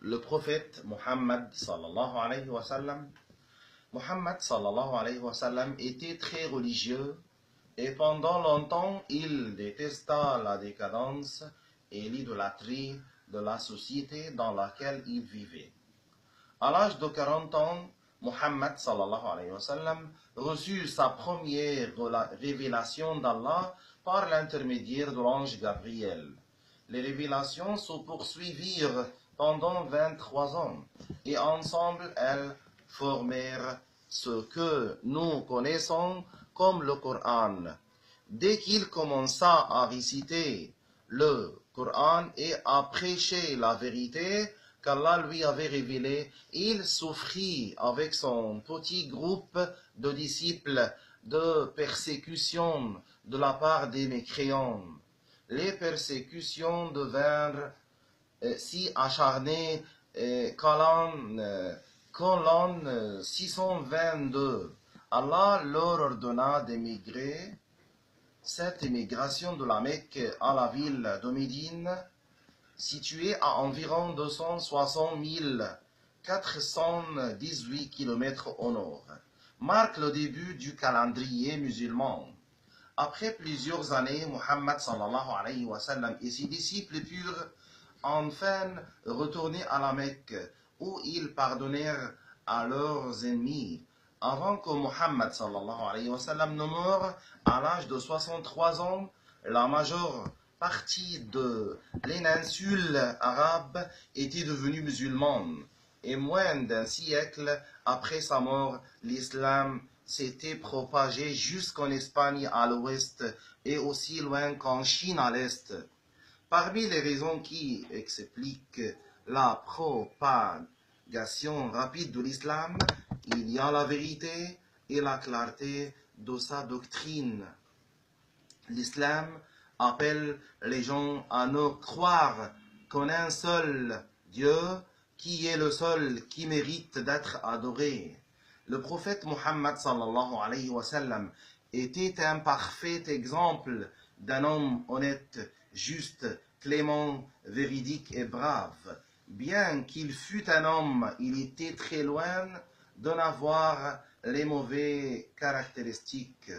le prophète Muhammad sallallahu alayhi wa sallam était très religieux et pendant longtemps il détesta la décadence et l'idolâtrie de la société dans laquelle il vivait. À l'âge de 40 ans, Muhammad sallallahu alayhi wa sallam reçut sa première révélation d'Allah par l'intermédiaire de l'ange Gabriel. Les révélations se poursuivirent pendant 23 ans et ensemble elles formèrent ce que nous connaissons comme le Coran. Dès qu'il commença à réciter le Coran et à prêcher la vérité qu'Allah lui avait révélée, il souffrit avec son petit groupe de disciples de persécutions de la part des mécréants. Les persécutions devinrent si acharnées qu'en l'an 622, Allah leur ordonna d'émigrer. Cette émigration de la Mecque à la ville de Médine, située à environ 260 418 km au nord, marque le début du calendrier musulman. Après plusieurs années, Muhammad sallallahu alayhi wa sallam et ses disciples purent enfin retourner à la Mecque, où ils pardonnèrent à leurs ennemis, avant que Muhammad sallallahu alayhi wa sallam ne meure à l'âge de 63 ans. La majeure partie de l'éninsule arabe était devenue musulmane, et moins d'un siècle après sa mort, l'islam s'était propagé jusqu'en Espagne à l'ouest et aussi loin qu'en Chine à l'est. Parmi les raisons qui expliquent la propagation rapide de l'islam, il y a la vérité et la clarté de sa doctrine. L'islam appelle les gens à ne croire qu'en un seul Dieu, qui est le seul qui mérite d'être adoré. Le prophète Muhammad sallallahu alayhi wa sallam était un parfait exemple d'un homme honnête, juste, clément, véridique et brave. Bien qu'il fût un homme, il était très loin d'en avoir les mauvaises caractéristiques.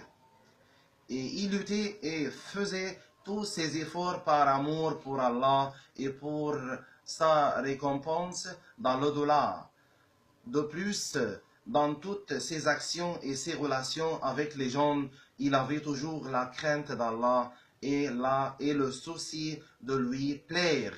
Et il luttait et faisait tous ses efforts par amour pour Allah et pour sa récompense dans l'au-delà. De plus, dans toutes ses actions et ses relations avec les gens, il avait toujours la crainte d'Allah et le souci de lui plaire.